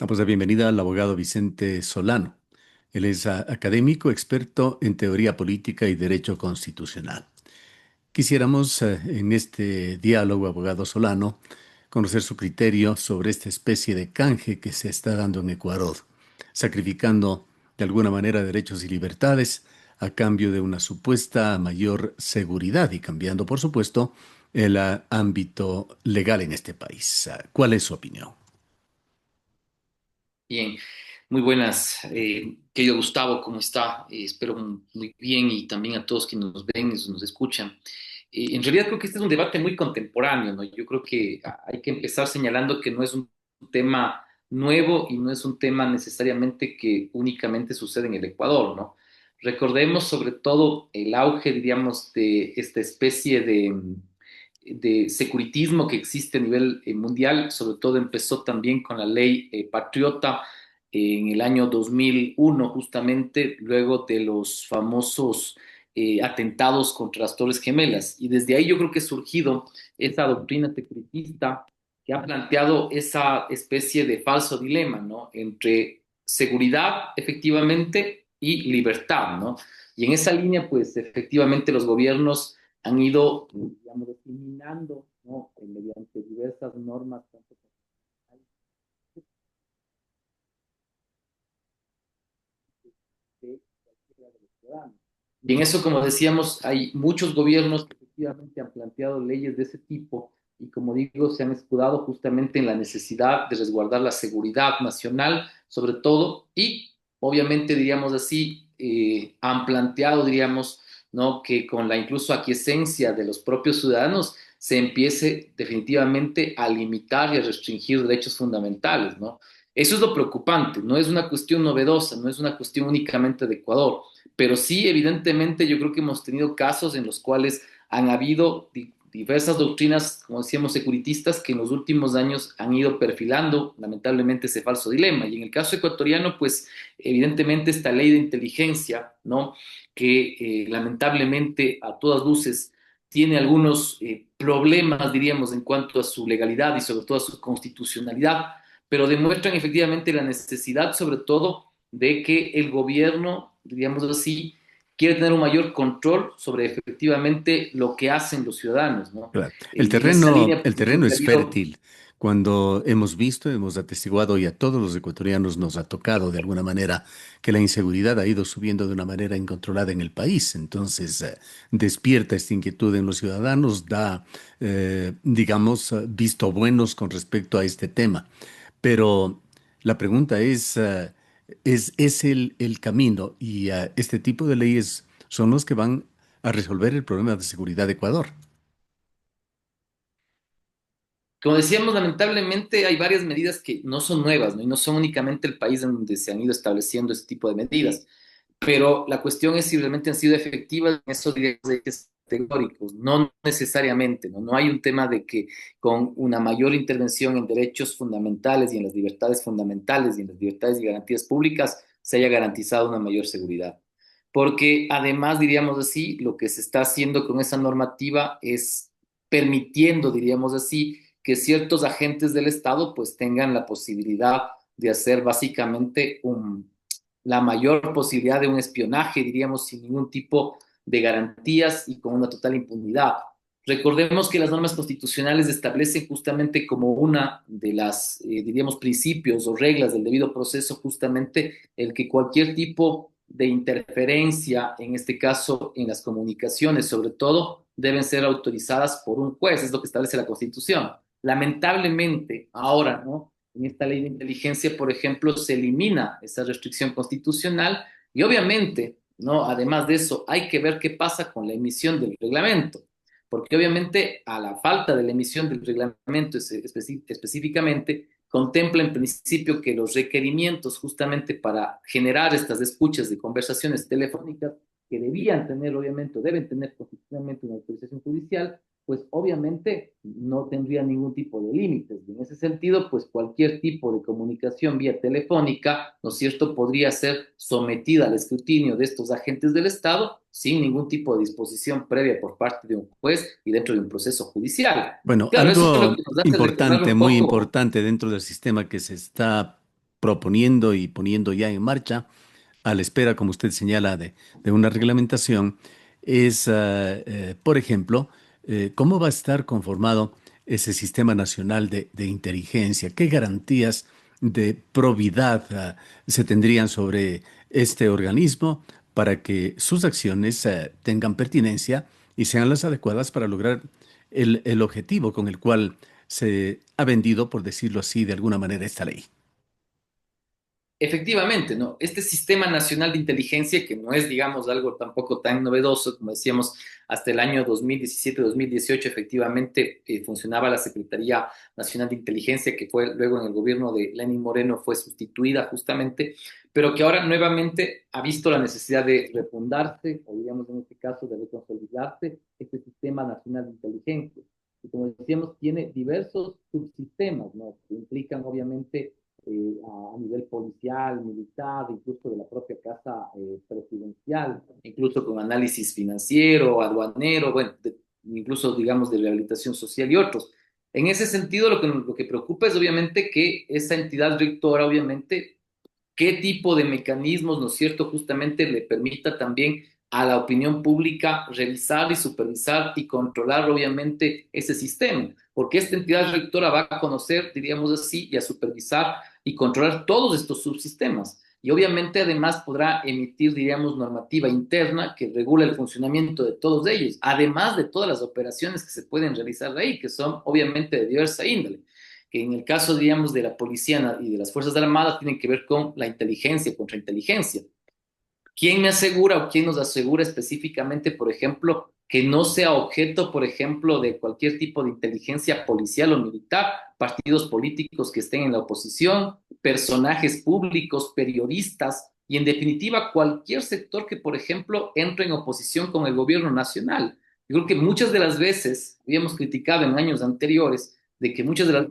Damos la bienvenida al abogado Vicente Solano. Él es académico, experto en teoría política y derecho constitucional. Quisiéramos, en este diálogo, abogado Solano, conocer su criterio sobre esta especie de canje que se está dando en Ecuador, sacrificando de alguna manera derechos y libertades a cambio de una supuesta mayor seguridad y cambiando, por supuesto, el ámbito legal en este país. ¿Cuál es su opinión? Bien, muy buenas, querido Gustavo, ¿cómo está? Espero muy bien y también a todos quienes nos ven y nos escuchan. En realidad creo que este es un debate muy contemporáneo, ¿no? Yo creo que hay que empezar señalando que no es un tema nuevo y no es un tema necesariamente que únicamente sucede en el Ecuador, ¿no? Recordemos sobre todo el auge, diríamos, de esta especie de securitismo que existe a nivel mundial, sobre todo empezó también con la ley Patriota en el año 2001, justamente luego de los famosos atentados contra las Torres Gemelas. Y desde ahí yo creo que ha surgido esa doctrina securitista que ha planteado esa especie de falso dilema, ¿no? Entre seguridad, efectivamente, y libertad, ¿no? Y en esa línea, pues, efectivamente, los gobiernos han ido, digamos, discriminando, ¿no? Mediante diversas normas, tanto de cualquiera de los ciudadanos. Y en eso, como decíamos, hay muchos gobiernos que efectivamente han planteado leyes de ese tipo y, como digo, se han escudado justamente en la necesidad de resguardar la seguridad nacional, sobre todo, y obviamente, diríamos así, han planteado, diríamos, ¿no? Que con la incluso aquiescencia de los propios ciudadanos se empiece definitivamente a limitar y a restringir derechos fundamentales, ¿no? Eso es lo preocupante, no es una cuestión novedosa, no es una cuestión únicamente de Ecuador, pero sí, evidentemente, yo creo que hemos tenido casos en los cuales han habido diversas doctrinas, como decíamos, securitistas, que en los últimos años han ido perfilando, lamentablemente, ese falso dilema. Y en el caso ecuatoriano, pues, evidentemente, esta ley de inteligencia, ¿no? Que lamentablemente, a todas luces, tiene algunos problemas, diríamos, en cuanto a su legalidad y sobre todo a su constitucionalidad, pero demuestran efectivamente la necesidad, sobre todo, de que el gobierno, diríamos así, quiere tener un mayor control sobre efectivamente lo que hacen los ciudadanos, ¿no? Claro. Y en esa línea, El pues, yo creo terreno que ha es habido, fértil. Cuando hemos visto, hemos atestiguado y a todos los ecuatorianos nos ha tocado de alguna manera que la inseguridad ha ido subiendo de una manera incontrolada en el país. Entonces, despierta esta inquietud en los ciudadanos, da, digamos, visto buenos con respecto a este tema. Pero la pregunta es el camino y este tipo de leyes son los que van a resolver el problema de seguridad de Ecuador. como decíamos, lamentablemente hay varias medidas que no son nuevas, ¿no? Y no son únicamente el país en donde se han ido estableciendo ese tipo de medidas. Pero la cuestión es si realmente han sido efectivas en esos derechos categóricos, no necesariamente, ¿no? No hay un tema de que con una mayor intervención en derechos fundamentales y en las libertades fundamentales y en las libertades y garantías públicas se haya garantizado una mayor seguridad. Porque además, diríamos así, lo que se está haciendo con esa normativa es permitiendo, diríamos así, que ciertos agentes del Estado pues tengan la posibilidad de hacer básicamente la mayor posibilidad de un espionaje, diríamos, sin ningún tipo de garantías y con una total impunidad. Recordemos que las normas constitucionales establecen justamente como una de las, diríamos, principios o reglas del debido proceso, justamente el que cualquier tipo de interferencia, en este caso en las comunicaciones, sobre todo, deben ser autorizadas por un juez, es lo que establece la Constitución. Lamentablemente, ahora, ¿no? En esta ley de inteligencia, por ejemplo, se elimina esa restricción constitucional y obviamente, ¿no? Además de eso, hay que ver qué pasa con la emisión del reglamento, porque obviamente a la falta de la emisión del reglamento específicamente, contempla en principio que los requerimientos justamente para generar estas escuchas de conversaciones telefónicas que debían tener, obviamente, o deben tener constitucionalmente una autorización judicial, pues obviamente no tendría ningún tipo de límites. Y en ese sentido, pues cualquier tipo de comunicación vía telefónica, ¿no es cierto?, podría ser sometida al escrutinio de estos agentes del Estado sin ningún tipo de disposición previa por parte de un juez y dentro de un proceso judicial. Bueno, Claro, eso es lo algo que nos hace recordar importante, un muy poco. importante dentro del sistema que se está proponiendo y poniendo ya en marcha, a la espera, como usted señala, de una reglamentación, es, por ejemplo, cómo va a estar conformado ese sistema nacional de inteligencia, qué garantías de probidad se tendrían sobre este organismo para que sus acciones tengan pertinencia y sean las adecuadas para lograr el objetivo con el cual se ha vendido, por decirlo así, de alguna manera esta ley. Efectivamente, ¿no? Este Sistema Nacional de Inteligencia, que no es, digamos, algo tampoco tan novedoso, como decíamos, hasta el año 2017-2018, efectivamente funcionaba la Secretaría Nacional de Inteligencia, que fue luego en el gobierno de Lenín Moreno fue sustituida justamente, pero que ahora nuevamente ha visto la necesidad de refundarse, o digamos en este caso de reconsolidarse, este Sistema Nacional de Inteligencia. Y como decíamos, tiene diversos subsistemas, ¿no? Que implican obviamente a nivel policial, militar, incluso de la propia casa presidencial, incluso con análisis financiero, aduanero, bueno, incluso digamos de rehabilitación social y otros. En ese sentido, lo que preocupa es obviamente que esa entidad rectora, obviamente, qué tipo de mecanismos, ¿no es cierto?, justamente le permita también a la opinión pública revisar y supervisar y controlar, obviamente, ese sistema, porque esta entidad rectora va a conocer, diríamos así, y a supervisar y controlar todos estos subsistemas. Y obviamente además podrá emitir, diríamos, normativa interna que regula el funcionamiento de todos ellos, además de todas las operaciones que se pueden realizar ahí, que son obviamente de diversa índole, que en el caso, digamos, de la policía y de las Fuerzas Armadas tienen que ver con la inteligencia, contrainteligencia. ¿Quién me asegura o quién nos asegura específicamente, por ejemplo, que no sea objeto, por ejemplo, de cualquier tipo de inteligencia policial o militar, partidos políticos que estén en la oposición, personajes públicos, periodistas y, en definitiva, cualquier sector que, por ejemplo, entre en oposición con el gobierno nacional? Yo creo que muchas de las veces, habíamos criticado en años anteriores, de que muchas de las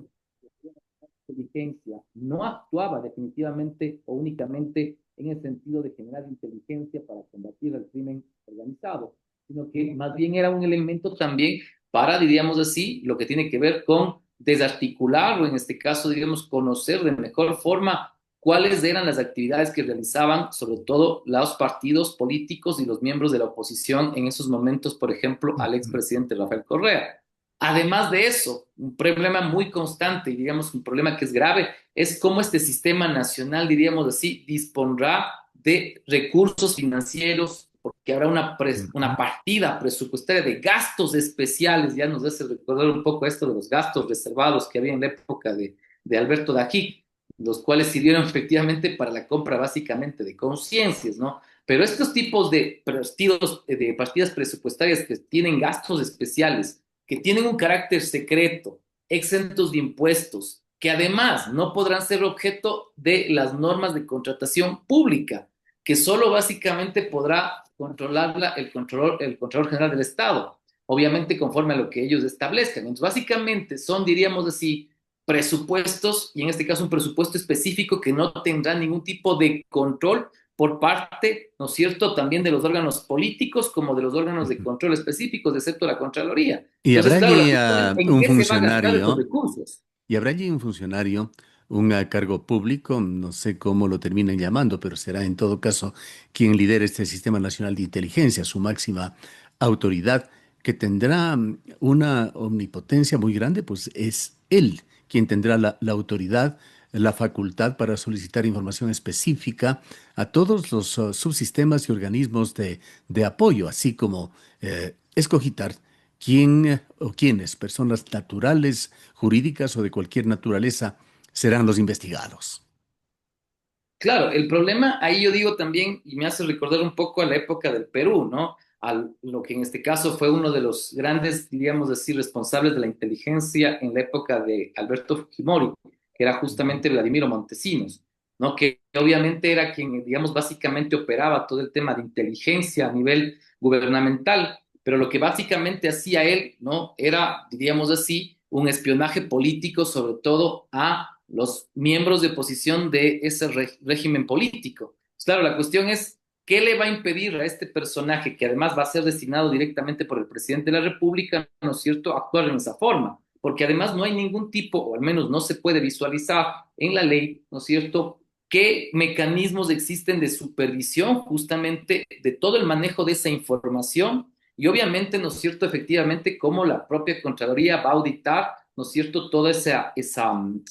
inteligencia no actuaba definitivamente o únicamente en el sentido de generar inteligencia para combatir el crimen organizado, sino que más bien era un elemento también para, diríamos así, lo que tiene que ver con desarticular o en este caso, digamos, conocer de mejor forma cuáles eran las actividades que realizaban, sobre todo los partidos políticos y los miembros de la oposición en esos momentos, por ejemplo, al expresidente Rafael Correa. Además de eso, un problema muy constante y digamos un problema que es grave es cómo este sistema nacional, diríamos así, dispondrá de recursos financieros, porque habrá una partida presupuestaria de gastos especiales, ya nos hace recordar un poco esto de los gastos reservados que había en la época de Alberto Dají, los cuales sirvieron efectivamente para la compra básicamente de conciencias, ¿no? Pero estos tipos de partidas presupuestarias que tienen gastos especiales, que tienen un carácter secreto, exentos de impuestos, que además no podrán ser objeto de las normas de contratación pública, que solo básicamente podrá controlarla el controlor general del Estado, obviamente conforme a lo que ellos establezcan. Entonces, básicamente son, diríamos así, presupuestos, y en este caso un presupuesto específico que no tendrá ningún tipo de control por parte, ¿no es cierto?, también de los órganos políticos como de los órganos de control específicos, excepto la Contraloría. Y habrá Entonces, claro, la allí cuestión es en un qué se va a gastar esos funcionario. recursos. Y habrá allí un funcionario, un cargo público, no sé cómo lo terminen llamando, pero será en todo caso quien lidere este Sistema Nacional de Inteligencia, su máxima autoridad, que tendrá una omnipotencia muy grande, pues es él quien tendrá la autoridad, la facultad para solicitar información específica a todos los subsistemas y organismos de apoyo, así como escogitar quién o quiénes, personas naturales, jurídicas o de cualquier naturaleza, serán los investigados. Claro, el problema ahí yo digo también, y me hace recordar un poco a la época del Perú, ¿no? A lo que en este caso fue uno de los grandes, diríamos así, responsables de la inteligencia en la época de Alberto Fujimori, que era justamente Vladimiro Montesinos, ¿no? Que obviamente era quien, digamos, básicamente operaba todo el tema de inteligencia a nivel gubernamental, pero lo que básicamente hacía él, ¿no? Era, diríamos así, un espionaje político, sobre todo a los miembros de oposición de ese régimen político. Pues claro, la cuestión es, ¿qué le va a impedir a este personaje, que además va a ser designado directamente por el presidente de la República, ¿no es cierto?, actuar en esa forma? Porque además no hay ningún tipo, o al menos no se puede visualizar en la ley, ¿no es cierto?, qué mecanismos existen de supervisión justamente de todo el manejo de esa información y obviamente, ¿no es cierto?, efectivamente, cómo la propia Contraloría va a auditar, ¿no es cierto?, todos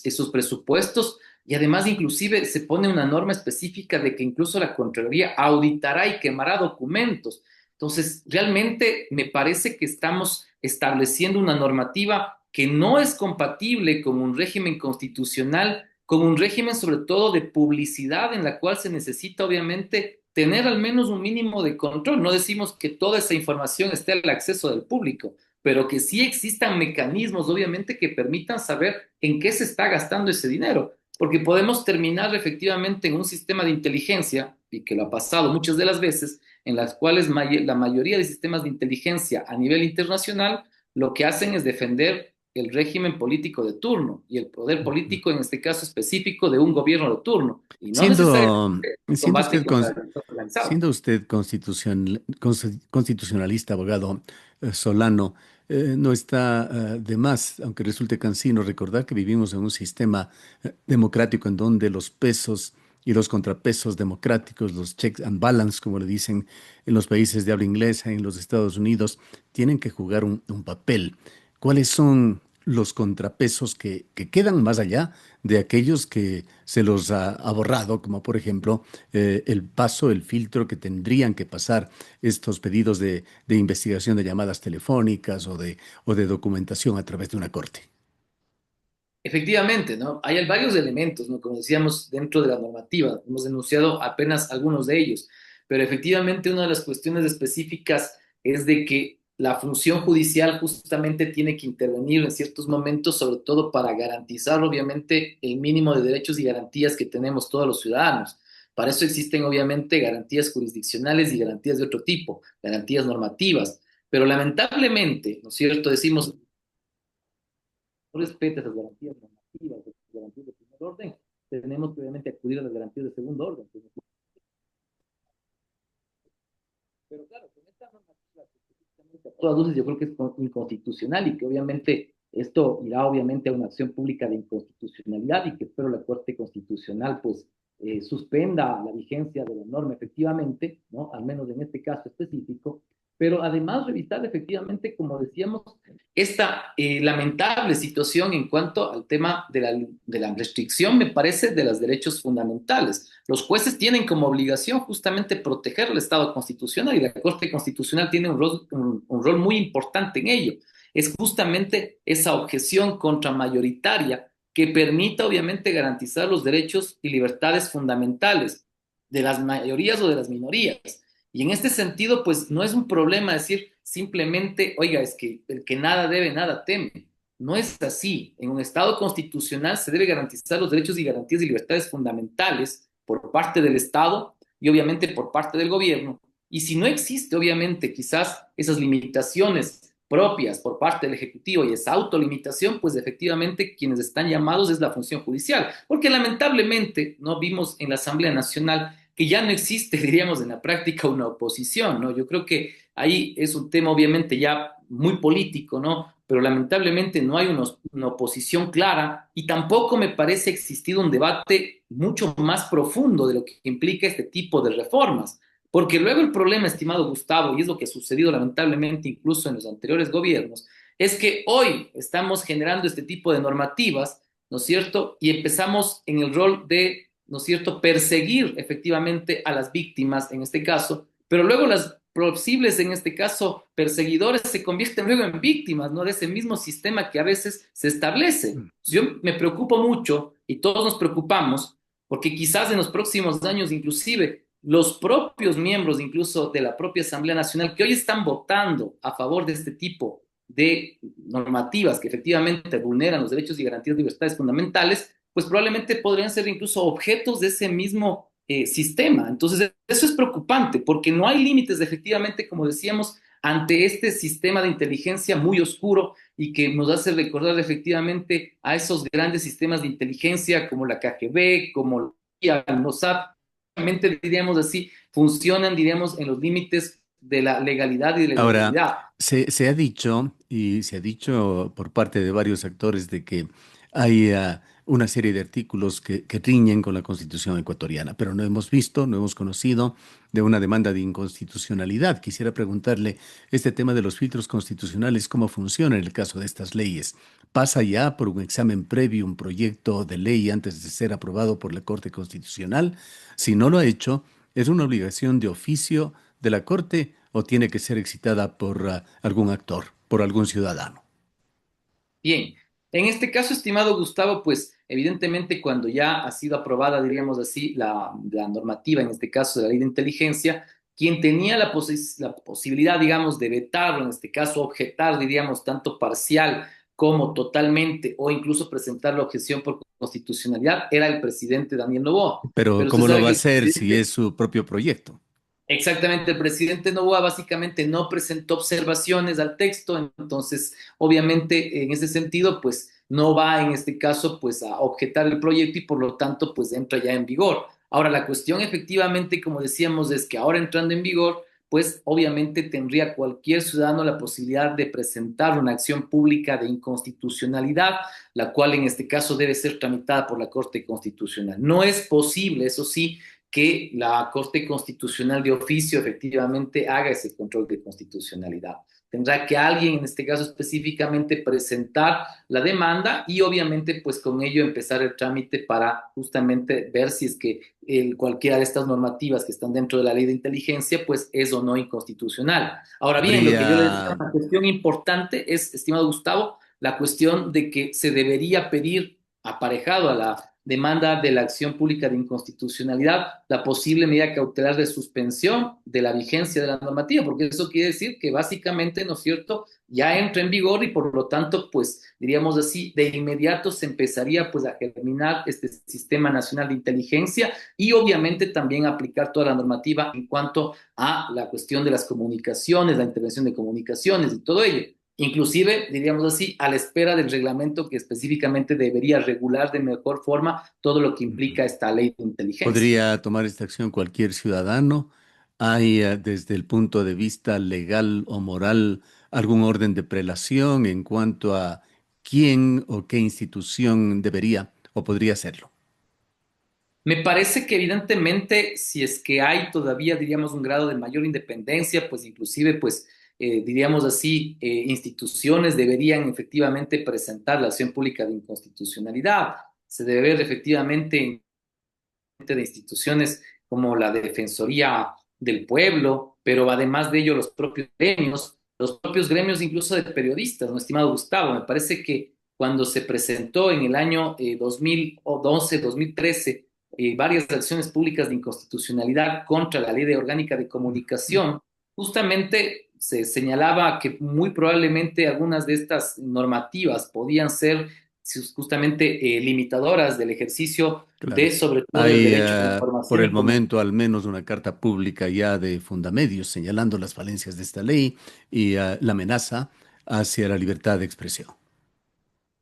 esos presupuestos y además inclusive se pone una norma específica de que incluso la Contraloría auditará y quemará documentos. Entonces, realmente me parece que estamos estableciendo una normativa que no es compatible con un régimen constitucional, con un régimen sobre todo de publicidad en la cual se necesita obviamente tener al menos un mínimo de control. No decimos que toda esa información esté al acceso del público, pero que sí existan mecanismos obviamente que permitan saber en qué se está gastando ese dinero, porque podemos terminar efectivamente en un sistema de inteligencia, y que lo ha pasado muchas de las veces, en las cuales la mayoría de sistemas de inteligencia a nivel internacional lo que hacen es defender el régimen político de turno y el poder Ujú. político en este caso específico de un gobierno de turno y no Siendo, necesariamente siendo combate usted, contra el sector organizado. siendo usted constitucionalista, abogado Solano, no está de más, aunque resulte cansino, recordar que vivimos en un sistema democrático en donde los pesos y los contrapesos democráticos, los checks and balance, como le dicen en los países de habla inglesa, en los Estados Unidos, tienen que jugar un papel. ¿Cuáles son los contrapesos que quedan más allá de aquellos que se los ha borrado, como por ejemplo el paso, el filtro que tendrían que pasar estos pedidos de investigación de llamadas telefónicas o de documentación a través de una corte? Efectivamente, ¿no? Hay varios elementos, ¿no? Como decíamos, dentro de la normativa, hemos denunciado apenas algunos de ellos, pero efectivamente una de las cuestiones específicas es de que la función judicial justamente tiene que intervenir en ciertos momentos, sobre todo para garantizar, obviamente, el mínimo de derechos y garantías que tenemos todos los ciudadanos. Para eso existen, obviamente, garantías jurisdiccionales y garantías de otro tipo, garantías normativas, pero lamentablemente, ¿no es cierto? Decimos, no respeta esas garantías normativas, esas garantías de primer orden, tenemos que obviamente acudir a las garantías de segundo orden. Pero claro, con esta normativa que específicamente a todas luces yo creo que es inconstitucional y que obviamente esto irá obviamente a una acción pública de inconstitucionalidad y que espero la Corte Constitucional pues suspenda la vigencia de la norma efectivamente, ¿no? Al menos en este caso específico, pero además revisar efectivamente, como decíamos, esta lamentable situación en cuanto al tema de la restricción, me parece, de los derechos fundamentales. Los jueces tienen como obligación justamente proteger el Estado constitucional y la Corte Constitucional tiene un rol muy importante en ello. Es justamente esa objeción contramayoritaria que permita obviamente garantizar los derechos y libertades fundamentales de las mayorías o de las minorías. Y en este sentido, pues no es un problema decir simplemente, oiga, es que el que nada debe, nada teme. No es así. En un Estado constitucional se debe garantizar los derechos y garantías y libertades fundamentales por parte del Estado y obviamente por parte del gobierno. Y si no existe, obviamente, quizás esas limitaciones propias por parte del Ejecutivo y esa autolimitación, pues efectivamente quienes están llamados es la función judicial. Porque lamentablemente no vimos en la Asamblea Nacional que ya no existe, diríamos, en la práctica una oposición, ¿no? Yo creo que ahí es un tema obviamente ya muy político, ¿no? Pero lamentablemente no hay una oposición clara y tampoco me parece existir un debate mucho más profundo de lo que implica este tipo de reformas. Porque luego el problema, estimado Gustavo, y es lo que ha sucedido lamentablemente incluso en los anteriores gobiernos, es que hoy estamos generando este tipo de normativas, ¿no es cierto? Y empezamos en el rol de, ¿no es cierto?, perseguir efectivamente a las víctimas en este caso, pero luego las posibles, en este caso, perseguidores se convierten luego en víctimas, ¿no? De ese mismo sistema que a veces se establece. Yo me preocupo mucho y todos nos preocupamos porque quizás en los próximos años, inclusive, los propios miembros, incluso de la propia Asamblea Nacional, que hoy están votando a favor de este tipo de normativas que efectivamente vulneran los derechos y garantías de libertades fundamentales, pues probablemente podrían ser incluso objetos de ese mismo sistema. Entonces, eso es preocupante porque no hay límites, efectivamente, como decíamos, ante este sistema de inteligencia muy oscuro y que nos hace recordar efectivamente a esos grandes sistemas de inteligencia como la KGB, como el Mossad, realmente diríamos así, funcionan, diríamos, en los límites de la legalidad y de la Ahora, legalidad. se ha dicho, y se ha dicho por parte de varios actores, de que hay una serie de artículos que riñen con la Constitución ecuatoriana, pero no hemos visto, no hemos conocido de una demanda de inconstitucionalidad. Quisiera preguntarle este tema de los filtros constitucionales, ¿cómo funciona en el caso de estas leyes? ¿Pasa ya por un examen previo, un proyecto de ley antes de ser aprobado por la Corte Constitucional? Si no lo ha hecho, ¿es una obligación de oficio de la Corte o tiene que ser excitada por algún actor, por algún ciudadano? Bien, en este caso, estimado Gustavo, pues evidentemente cuando ya ha sido aprobada, diríamos así, la normativa, en este caso de la ley de inteligencia, quien tenía la posibilidad, digamos, de vetarlo, en este caso objetar, diríamos, tanto parcial como totalmente, o incluso presentar la objeción por constitucionalidad, era el presidente Daniel Noboa. Pero Pero usted ¿cómo lo sabe va a que el hacer si presidente es su propio proyecto? Exactamente, el presidente Noboa básicamente no presentó observaciones al texto, entonces obviamente en ese sentido pues no va en este caso pues a objetar el proyecto y por lo tanto pues entra ya en vigor. Ahora la cuestión efectivamente como decíamos es que ahora entrando en vigor pues obviamente tendría cualquier ciudadano la posibilidad de presentar una acción pública de inconstitucionalidad, la cual en este caso debe ser tramitada por la Corte Constitucional. No es posible, eso sí, que la Corte Constitucional de oficio efectivamente haga ese control de constitucionalidad. Tendrá que alguien, en este caso específicamente, presentar la demanda y obviamente pues con ello empezar el trámite para justamente ver si es que cualquiera de estas normativas que están dentro de la ley de inteligencia pues es o no inconstitucional. Ahora bien, lo que yo le decía, Habría, una cuestión importante es, estimado Gustavo, la cuestión de que se debería pedir aparejado a la demanda de la acción pública de inconstitucionalidad la posible medida cautelar de suspensión de la vigencia de la normativa, porque eso quiere decir que básicamente, ¿no es cierto?, ya entra en vigor y por lo tanto, pues diríamos así, de inmediato se empezaría pues a germinar este sistema nacional de inteligencia y obviamente también aplicar toda la normativa en cuanto a la cuestión de las comunicaciones, la intervención de comunicaciones y todo ello. Inclusive, diríamos así, a la espera del reglamento que específicamente debería regular de mejor forma todo lo que implica esta ley de inteligencia. podría tomar esta acción cualquier ciudadano. ¿Hay, desde el punto de vista legal o moral, algún orden de prelación en cuanto a quién o qué institución debería o podría hacerlo? Me parece que evidentemente si es que hay todavía, diríamos, un grado de mayor independencia, pues inclusive, pues, diríamos así, instituciones deberían efectivamente presentar la acción pública de inconstitucionalidad. Se debe ver efectivamente de instituciones como la Defensoría del Pueblo, pero además de ello los propios gremios incluso de periodistas, ¿no, estimado Gustavo? Me parece que cuando se presentó en el año 2012, 2013, varias acciones públicas de inconstitucionalidad contra la Ley de Orgánica de Comunicación, justamente se señalaba que muy probablemente algunas de estas normativas podían ser justamente limitadoras del ejercicio de Claro. sobre todo el Hay, derecho a la por el información como momento, al menos una carta pública ya de Fundamedios señalando las falencias de esta ley y la amenaza hacia la libertad de expresión.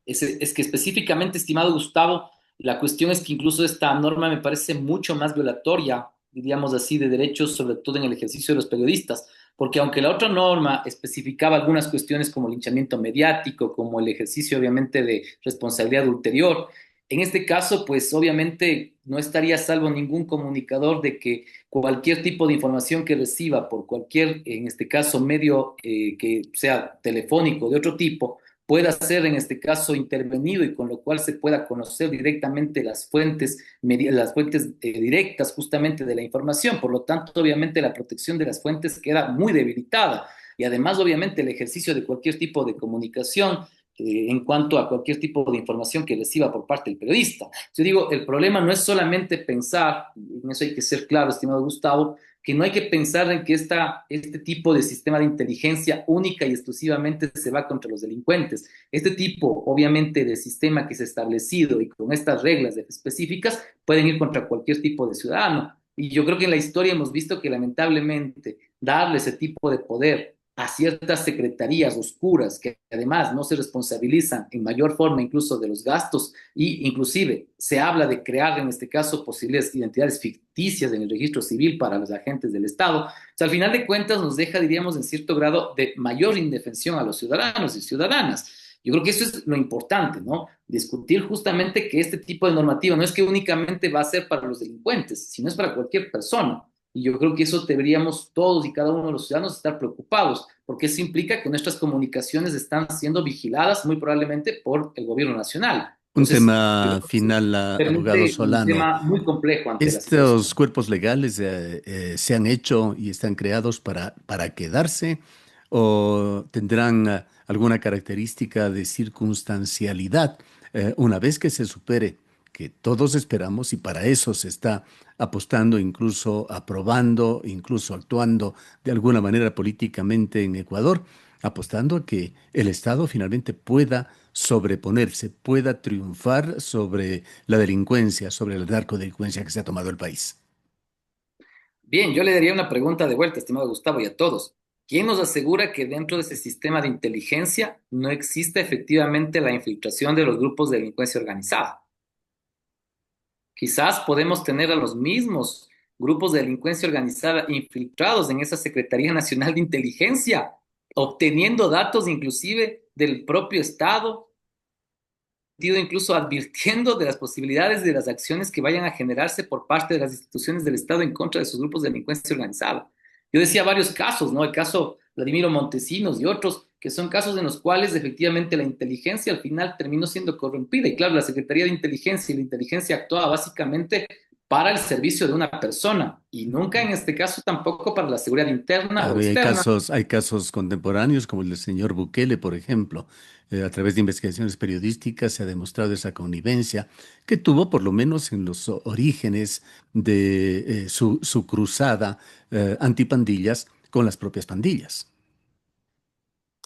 es que específicamente, estimado Gustavo, la cuestión es que incluso esta norma me parece mucho más violatoria, diríamos así, de derechos, sobre todo en el ejercicio de los periodistas, porque aunque la otra norma especificaba algunas cuestiones como linchamiento mediático, como el ejercicio obviamente de responsabilidad ulterior, en este caso, pues obviamente no estaría a salvo ningún comunicador de que cualquier tipo de información que reciba por cualquier, en este caso, medio que sea telefónico de otro tipo, pueda ser en este caso intervenido y con lo cual se pueda conocer directamente las fuentes directas justamente de la información. Por lo tanto, obviamente la protección de las fuentes queda muy debilitada y además, obviamente, el ejercicio de cualquier tipo de comunicación en cuanto a cualquier tipo de información que reciba por parte del periodista. Yo digo, el problema no es solamente pensar, en eso hay que ser claro, estimado Gustavo, que no hay que pensar en que este tipo de sistema de inteligencia única y exclusivamente se va contra los delincuentes. Este tipo, obviamente, de sistema que se ha establecido y con estas reglas específicas pueden ir contra cualquier tipo de ciudadano. Y yo creo que en la historia hemos visto que lamentablemente darle ese tipo de poder a ciertas secretarías oscuras que además no se responsabilizan en mayor forma incluso de los gastos y inclusive se habla de crear en este caso posibles identidades ficticias en el registro civil para los agentes del Estado. O sea, al final de cuentas nos deja, diríamos, en cierto grado de mayor indefensión a los ciudadanos y ciudadanas. Yo creo que eso es lo importante, ¿no? Discutir justamente que este tipo de normativa no es que únicamente va a ser para los delincuentes, sino es para cualquier persona. Y yo creo que eso deberíamos todos y cada uno de los ciudadanos estar preocupados, porque eso implica que nuestras comunicaciones están siendo vigiladas muy probablemente por el gobierno nacional. Un Entonces, yo tema creo que final, es abogado realmente un Solano. tema muy complejo ante la ¿Estos situación. cuerpos legales se han hecho y están creados para quedarse o tendrán alguna característica de circunstancialidad una vez que se supere, que todos esperamos y para eso se está apostando, incluso aprobando, incluso actuando de alguna manera políticamente en Ecuador, apostando a que el Estado finalmente pueda sobreponerse, pueda triunfar sobre la delincuencia, sobre la narcodelincuencia que se ha tomado el país? Bien, yo le daría una pregunta de vuelta, estimado Gustavo, y a todos. ¿Quién nos asegura que dentro de ese sistema de inteligencia no existe efectivamente la infiltración de los grupos de delincuencia organizada? Quizás podemos tener a los mismos grupos de delincuencia organizada infiltrados en esa Secretaría Nacional de Inteligencia, obteniendo datos inclusive del propio Estado, incluso advirtiendo de las posibilidades de las acciones que vayan a generarse por parte de las instituciones del Estado en contra de sus grupos de delincuencia organizada. Yo decía varios casos, ¿no? El caso Vladimiro Montesinos y otros, que son casos en los cuales efectivamente la inteligencia al final terminó siendo corrompida. Y claro, la Secretaría de Inteligencia y la inteligencia actuaba básicamente para el servicio de una persona y nunca en este caso tampoco para la seguridad interna o Claro, y externa. hay casos contemporáneos como el del señor Bukele, por ejemplo. A través de investigaciones periodísticas se ha demostrado esa connivencia que tuvo, por lo menos en los orígenes de su cruzada antipandillas con las propias pandillas.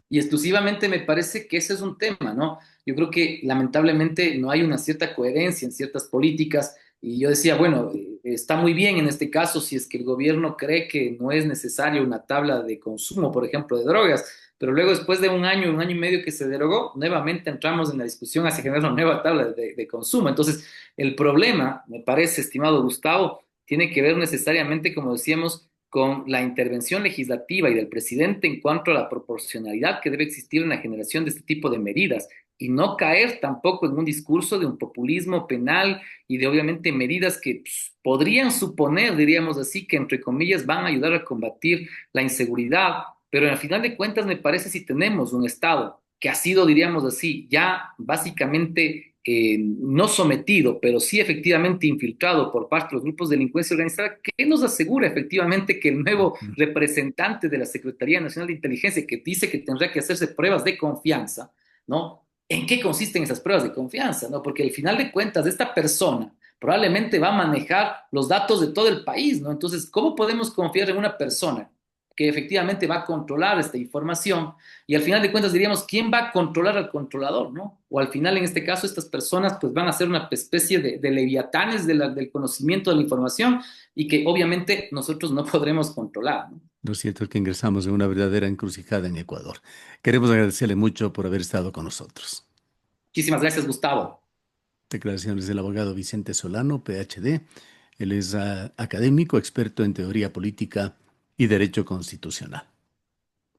Y exclusivamente me parece que ese es un tema, ¿no? Yo creo que lamentablemente no hay una cierta coherencia en ciertas políticas y yo decía, bueno, está muy bien en este caso si es que el gobierno cree que no es necesaria una tabla de consumo, por ejemplo, de drogas, pero luego después de un año y medio que se derogó, nuevamente entramos en la discusión hacia generar una nueva tabla de consumo. Entonces, el problema, me parece, estimado Gustavo, tiene que ver necesariamente, como decíamos, con la intervención legislativa y del presidente en cuanto a la proporcionalidad que debe existir en la generación de este tipo de medidas y no caer tampoco en un discurso de un populismo penal y de obviamente medidas que podrían suponer, diríamos así, que entre comillas van a ayudar a combatir la inseguridad, pero al final de cuentas me parece si tenemos un Estado que ha sido, diríamos así, ya básicamente no sometido, pero sí efectivamente infiltrado por parte de los grupos de delincuencia organizada, ¿qué nos asegura efectivamente que el nuevo Ujú. representante de la Secretaría Nacional de Inteligencia, que dice que tendrá que hacerse pruebas de confianza, ¿no? ¿En qué consisten esas pruebas de confianza, ¿no? Porque al final de cuentas, esta persona probablemente va a manejar los datos de todo el país, ¿no? Entonces, ¿cómo podemos confiar en una persona que efectivamente va a controlar esta información? Y al final de cuentas diríamos, ¿quién va a controlar al controlador, no? O al final, en este caso, estas personas pues van a ser una especie de leviatanes del conocimiento de la información y que obviamente nosotros no podremos controlar, ¿no? Lo cierto es que ingresamos en una verdadera encrucijada en Ecuador. Queremos agradecerle mucho por haber estado con nosotros. Muchísimas gracias, Gustavo. Declaraciones del abogado Vicente Solano, PhD. Él es académico, experto en teoría política y derecho constitucional.